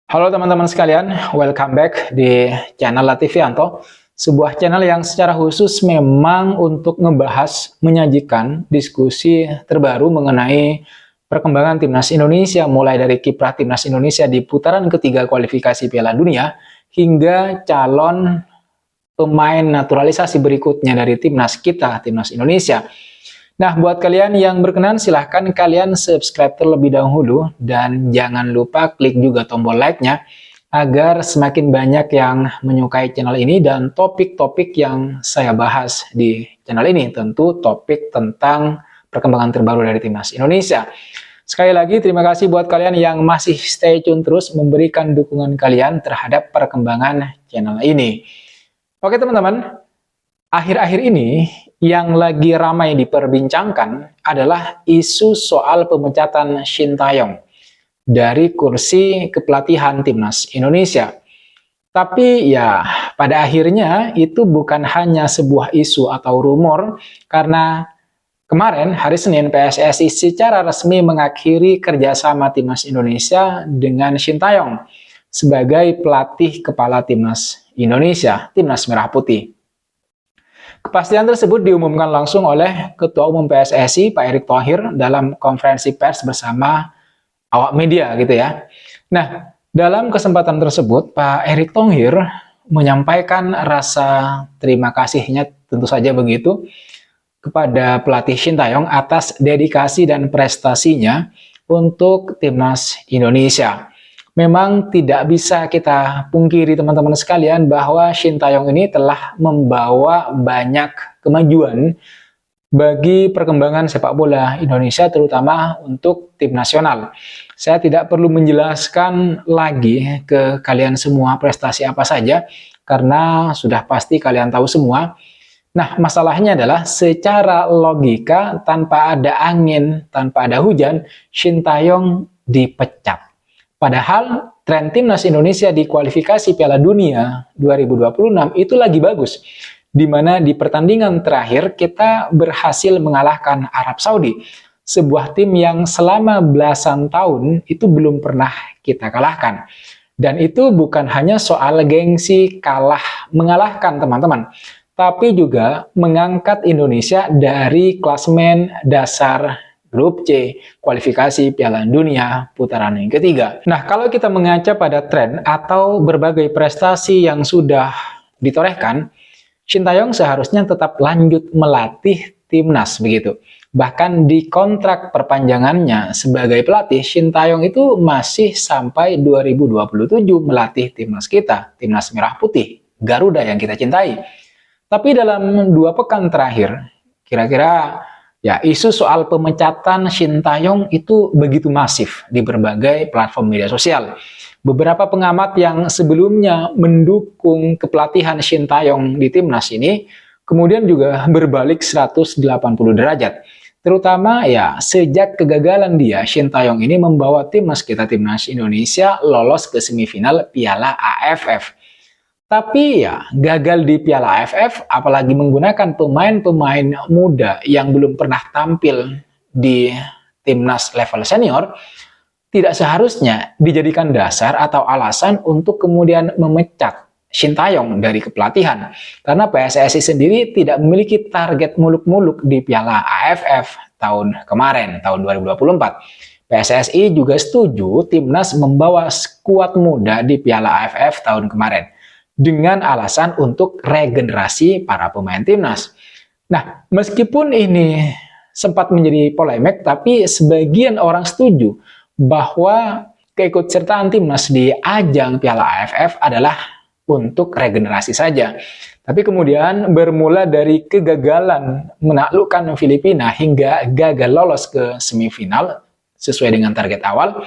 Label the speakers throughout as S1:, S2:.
S1: Halo teman-teman sekalian, welcome back di channel Lativianto, sebuah channel yang secara khusus memang untuk ngebahas, menyajikan diskusi terbaru mengenai perkembangan Timnas Indonesia, mulai dari kiprah Timnas Indonesia di putaran ketiga kualifikasi Piala Dunia, hingga calon pemain naturalisasi berikutnya dari Timnas kita, Timnas Indonesia. Nah, buat kalian yang berkenan, silahkan kalian subscribe terlebih dahulu dan jangan lupa klik juga tombol like-nya agar semakin banyak yang menyukai channel ini dan topik-topik yang saya bahas di channel ini. Tentu topik tentang perkembangan terbaru dari Timnas Indonesia. Sekali lagi, terima kasih buat kalian yang masih stay tune terus memberikan dukungan kalian terhadap perkembangan channel ini. Oke teman-teman, akhir-akhir ini yang lagi ramai diperbincangkan adalah isu soal pemecatan Shin Tae-yong dari kursi kepelatihan Timnas Indonesia. Tapi ya, pada akhirnya itu bukan hanya sebuah isu atau rumor, karena kemarin hari Senin PSSI secara resmi mengakhiri kerjasama Timnas Indonesia dengan Shin Tae-yong sebagai pelatih kepala Timnas Indonesia, Timnas Merah Putih. Kepastian tersebut diumumkan langsung oleh Ketua Umum PSSI, Pak Erick Thohir, dalam konferensi pers bersama awak media gitu ya. Nah, dalam kesempatan tersebut, Pak Erick Thohir menyampaikan rasa terima kasihnya, tentu saja begitu, kepada pelatih Shin Tae-yong atas dedikasi dan prestasinya untuk Timnas Indonesia. Memang tidak bisa kita pungkiri teman-teman sekalian bahwa Shin Tae-yong ini telah membawa banyak kemajuan bagi perkembangan sepak bola Indonesia, terutama untuk tim nasional. Saya tidak perlu menjelaskan lagi ke kalian semua prestasi apa saja, karena sudah pasti kalian tahu semua. Nah, masalahnya adalah secara logika, tanpa ada angin, tanpa ada hujan, Shin Tae-yong dipecat. Padahal tren Timnas Indonesia di kualifikasi Piala Dunia 2026 itu lagi bagus, di mana di pertandingan terakhir kita berhasil mengalahkan Arab Saudi, sebuah tim yang selama belasan tahun itu belum pernah kita kalahkan. Dan itu bukan hanya soal gengsi kalah mengalahkan teman-teman, tapi juga mengangkat Indonesia dari klasemen dasar Grup C, kualifikasi Piala Dunia putaran yang ketiga. Nah, kalau kita mengaca pada tren atau berbagai prestasi yang sudah ditorehkan, Shin Tae-yong seharusnya tetap lanjut melatih timnas begitu. Bahkan di kontrak perpanjangannya sebagai pelatih, Shin Tae-yong itu masih sampai 2027 melatih timnas kita, Timnas Merah Putih, Garuda yang kita cintai. Tapi dalam 2 pekan terakhir, kira-kira ya, isu soal pemecatan Shin Tae-yong itu begitu masif di berbagai platform media sosial. Beberapa pengamat yang sebelumnya mendukung kepelatihan Shin Tae-yong di timnas ini kemudian juga berbalik 180 derajat. Terutama ya sejak kegagalan dia, Shin Tae-yong ini membawa timnas kita, Timnas Indonesia, lolos ke semifinal Piala AFF. Tapi ya, gagal di Piala AFF, apalagi menggunakan pemain-pemain muda yang belum pernah tampil di timnas level senior, tidak seharusnya dijadikan dasar atau alasan untuk kemudian memecat Shin Tae-yong dari kepelatihan. Karena PSSI sendiri tidak memiliki target muluk-muluk di Piala AFF tahun kemarin, tahun 2024. PSSI juga setuju timnas membawa skuad muda di Piala AFF tahun kemarin, dengan alasan untuk regenerasi para pemain timnas. Nah, meskipun ini sempat menjadi polemik, tapi sebagian orang setuju bahwa keikutsertaan timnas di ajang Piala AFF adalah untuk regenerasi saja. Tapi kemudian bermula dari kegagalan menaklukkan Filipina hingga gagal lolos ke semifinal sesuai dengan target awal,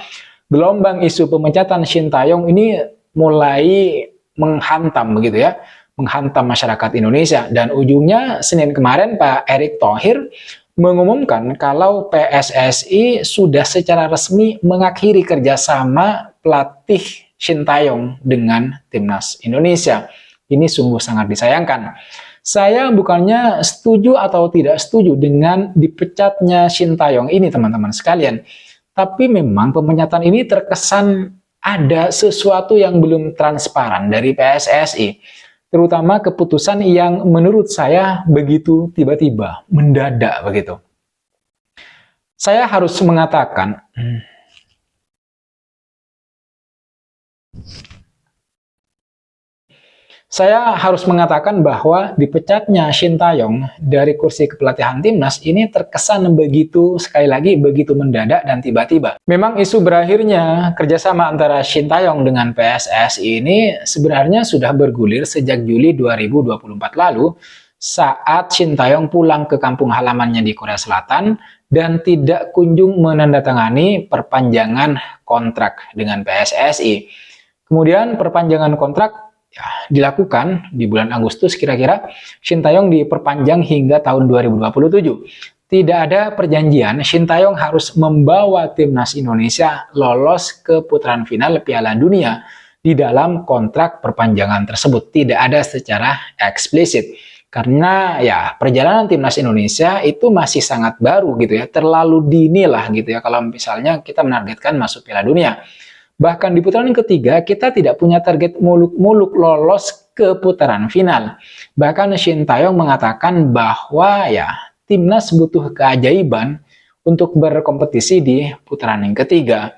S1: gelombang isu pemecatan Shin Tae-yong ini mulai menghantam begitu ya, menghantam masyarakat Indonesia. Dan ujungnya Senin kemarin Pak Erick Thohir mengumumkan kalau PSSI sudah secara resmi mengakhiri kerjasama pelatih Shin Tae-yong dengan Timnas Indonesia. Ini sungguh sangat disayangkan. Saya bukannya setuju atau tidak setuju dengan dipecatnya Shin Tae-yong ini teman-teman sekalian, tapi memang pemecatan ini terkesan ada sesuatu yang belum transparan dari PSSI. Terutama keputusan yang menurut saya begitu tiba-tiba, mendadak begitu. Saya harus mengatakan, bahwa dipecatnya Shin Tae-yong dari kursi kepelatihan timnas ini terkesan begitu, sekali lagi, begitu mendadak dan tiba-tiba. Memang isu berakhirnya kerjasama antara Shin Tae-yong dengan PSSI ini sebenarnya sudah bergulir sejak Juli 2024 lalu, saat Shin Tae-yong pulang ke kampung halamannya di Korea Selatan dan tidak kunjung menandatangani perpanjangan kontrak dengan PSSI. Kemudian perpanjangan kontrak dilakukan di bulan Agustus kira-kira. Shin Tae-yong diperpanjang hingga tahun 2027. Tidak ada perjanjian Shin Tae-yong harus membawa timnas Indonesia lolos ke putaran final Piala Dunia di dalam kontrak perpanjangan tersebut. Tidak ada secara eksplisit. Karena ya perjalanan timnas Indonesia itu masih sangat baru gitu ya, terlalu dini lah gitu ya kalau misalnya kita menargetkan masuk Piala Dunia. Bahkan di putaran ketiga, kita tidak punya target muluk-muluk lolos ke putaran final. Bahkan Shin Tae-yong mengatakan bahwa ya timnas butuh keajaiban untuk berkompetisi di putaran yang ketiga.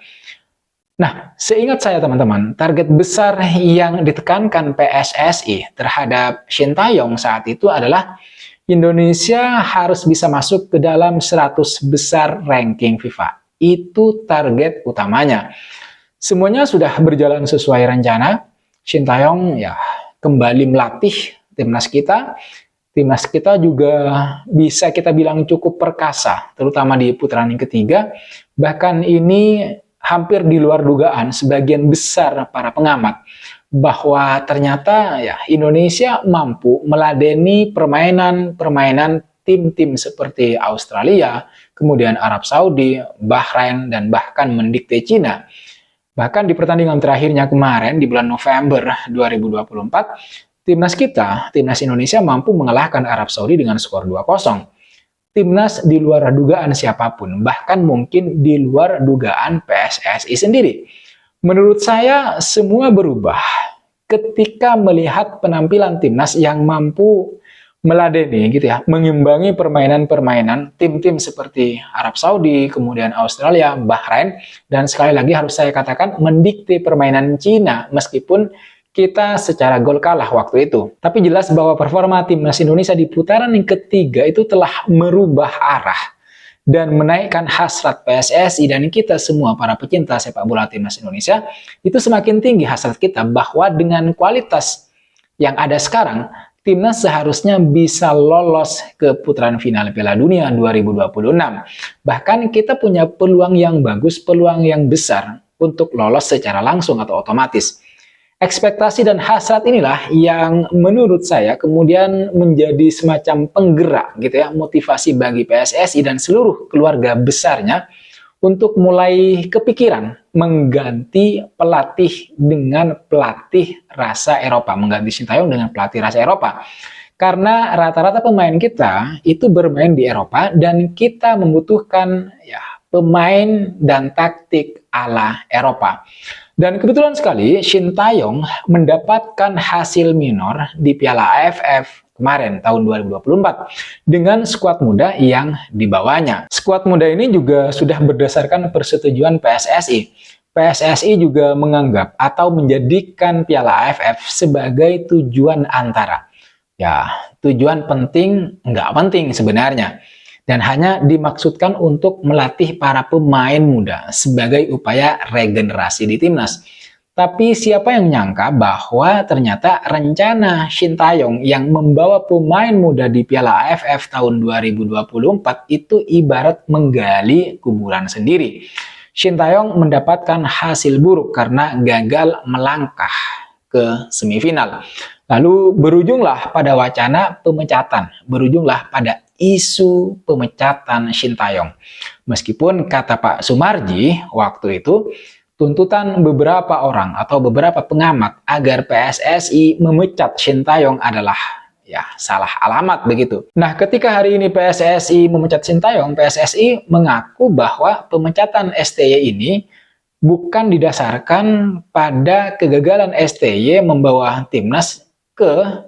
S1: Nah, seingat saya teman-teman, target besar yang ditekankan PSSI terhadap Shin Tae-yong saat itu adalah Indonesia harus bisa masuk ke dalam 100 besar ranking FIFA. Itu target utamanya. Semuanya sudah berjalan sesuai rencana. Shin Tae-yong ya kembali melatih timnas kita. Timnas kita juga bisa kita bilang cukup perkasa, terutama di putaran yang ketiga. Bahkan ini hampir di luar dugaan sebagian besar para pengamat bahwa ternyata ya Indonesia mampu meladeni permainan tim-tim seperti Australia, kemudian Arab Saudi, Bahrain, dan bahkan mendikte Cina. Bahkan di pertandingan terakhirnya kemarin di bulan November 2024, timnas Indonesia mampu mengalahkan Arab Saudi dengan skor 2-0. Timnas di luar dugaan siapapun, bahkan mungkin di luar dugaan PSSI sendiri. Menurut saya semua berubah ketika melihat penampilan timnas yang mampu meladeni gitu ya, mengimbangi permainan-permainan tim-tim seperti Arab Saudi, kemudian Australia, Bahrain, dan sekali lagi harus saya katakan mendikte permainan Cina meskipun kita secara gol kalah waktu itu. Tapi jelas bahwa performa timnas Indonesia di putaran yang ketiga itu telah merubah arah dan menaikkan hasrat PSSI dan kita semua para pecinta sepak bola timnas Indonesia itu semakin tinggi hasrat kita bahwa dengan kualitas yang ada sekarang, timnas seharusnya bisa lolos ke putaran final Piala Dunia 2026. Bahkan kita punya peluang yang bagus, peluang yang besar untuk lolos secara langsung atau otomatis. Ekspektasi dan hasrat inilah yang menurut saya kemudian menjadi semacam penggerak gitu ya, motivasi bagi PSSI dan seluruh keluarga besarnya untuk mulai kepikiran mengganti pelatih dengan pelatih rasa Eropa, mengganti Shin Tae-yong dengan pelatih rasa Eropa. Karena rata-rata pemain kita itu bermain di Eropa dan kita membutuhkan ya pemain dan taktik ala Eropa. Dan kebetulan sekali Shin Tae-yong mendapatkan hasil minor di Piala AFF kemarin tahun 2024 dengan skuad muda yang dibawanya. Skuad muda ini juga sudah berdasarkan persetujuan PSSI. PSSI juga menganggap atau menjadikan Piala AFF sebagai tujuan antara. Ya, tujuan penting nggak penting sebenarnya. Dan hanya dimaksudkan untuk melatih para pemain muda sebagai upaya regenerasi di timnas. Tapi siapa yang nyangka bahwa ternyata rencana Shin Tae-yong yang membawa pemain muda di Piala AFF tahun 2024 itu ibarat menggali kuburan sendiri. Shin Tae-yong mendapatkan hasil buruk karena gagal melangkah ke semifinal. Lalu berujunglah pada wacana pemecatan, berujunglah pada isu pemecatan Shin Tae-yong. Meskipun kata Pak Sumarji waktu itu, tuntutan beberapa orang atau beberapa pengamat agar PSSI memecat Shin Tae-yong adalah ya salah alamat begitu. Nah, ketika hari ini PSSI memecat Shin Tae-yong, PSSI mengaku bahwa pemecatan STY ini bukan didasarkan pada kegagalan STY membawa timnas ke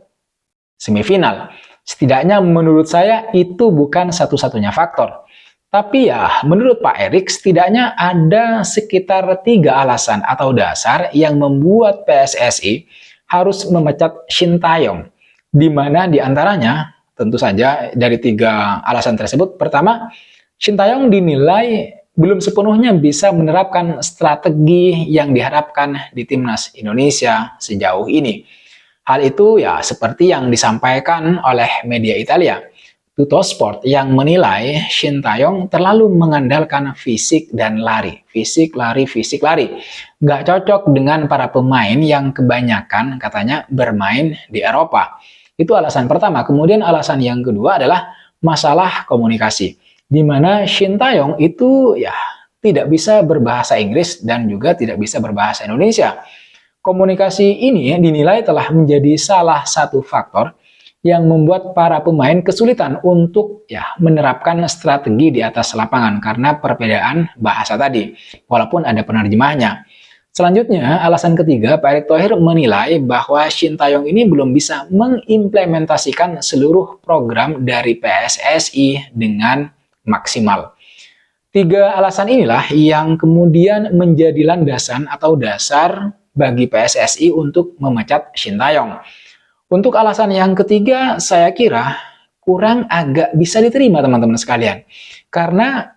S1: semifinal. Setidaknya menurut saya itu bukan satu-satunya faktor. Tapi ya, menurut Pak Erik, setidaknya ada sekitar 3 alasan atau dasar yang membuat PSSI harus memecat Shin Tae-yong. Di mana diantaranya, tentu saja dari 3 alasan tersebut, pertama, Shin Tae-yong dinilai belum sepenuhnya bisa menerapkan strategi yang diharapkan di timnas Indonesia sejauh ini. Hal itu ya seperti yang disampaikan oleh media Italia, Tuttosport, yang menilai Shin Tae-yong terlalu mengandalkan fisik dan lari. Fisik, lari. Nggak cocok dengan para pemain yang kebanyakan katanya bermain di Eropa. Itu alasan pertama. Kemudian alasan yang kedua adalah masalah komunikasi. Di mana Shin Tae-yong itu ya tidak bisa berbahasa Inggris dan juga tidak bisa berbahasa Indonesia. Komunikasi ini dinilai telah menjadi salah satu faktor yang membuat para pemain kesulitan untuk menerapkan strategi di atas lapangan karena perbedaan bahasa tadi, walaupun ada penerjemahnya. Selanjutnya, alasan ketiga, Pak Erick Thohir menilai bahwa Shin Tae-yong ini belum bisa mengimplementasikan seluruh program dari PSSI dengan maksimal. 3 alasan inilah yang kemudian menjadi landasan atau dasar bagi PSSI untuk memecat Shin Tae-yong. Untuk alasan yang ketiga, saya kira kurang agak bisa diterima teman-teman sekalian. Karena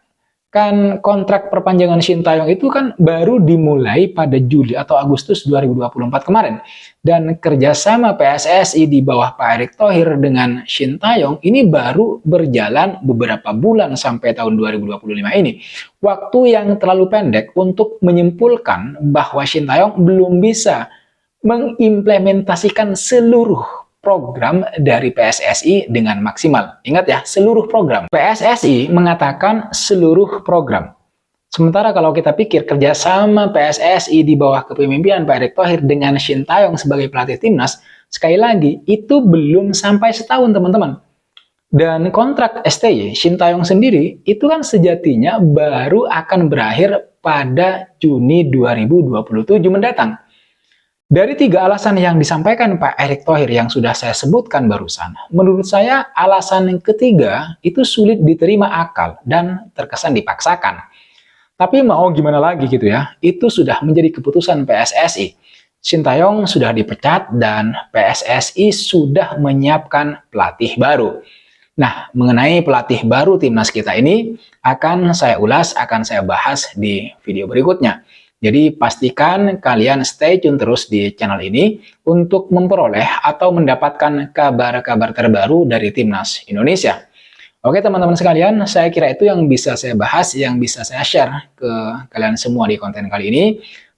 S1: kan kontrak perpanjangan Shin Tae-yong itu kan baru dimulai pada Juli atau Agustus 2024 kemarin. Dan kerjasama PSSI di bawah Pak Erick Thohir dengan Shin Tae-yong ini baru berjalan beberapa bulan sampai tahun 2025 ini. Waktu yang terlalu pendek untuk menyimpulkan bahwa Shin Tae-yong belum bisa mengimplementasikan seluruh program dari PSSI dengan maksimal. Ingat ya, seluruh program. PSSI mengatakan seluruh program. Sementara kalau kita pikir kerjasama PSSI di bawah kepemimpinan Pak Erick Thohir dengan Shin Tae-yong sebagai pelatih timnas, sekali lagi, itu belum sampai setahun teman-teman. Dan kontrak STY, Shin Tae-yong sendiri, itu kan sejatinya baru akan berakhir pada Juni 2027 mendatang. Dari 3 alasan yang disampaikan Pak Erick Thohir yang sudah saya sebutkan barusan, menurut saya alasan yang ketiga itu sulit diterima akal dan terkesan dipaksakan. Tapi mau gimana lagi gitu ya, itu sudah menjadi keputusan PSSI. Shin Tae-yong sudah dipecat dan PSSI sudah menyiapkan pelatih baru. Nah, mengenai pelatih baru timnas kita ini akan saya ulas, akan saya bahas di video berikutnya. Jadi pastikan kalian stay tune terus di channel ini untuk memperoleh atau mendapatkan kabar-kabar terbaru dari timnas Indonesia. Oke teman-teman sekalian, saya kira itu yang bisa saya bahas, yang bisa saya share ke kalian semua di konten kali ini.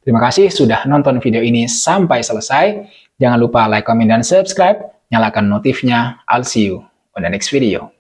S1: Terima kasih sudah nonton video ini sampai selesai. Jangan lupa like, comment, dan subscribe. Nyalakan notifnya. I'll see you on the next video.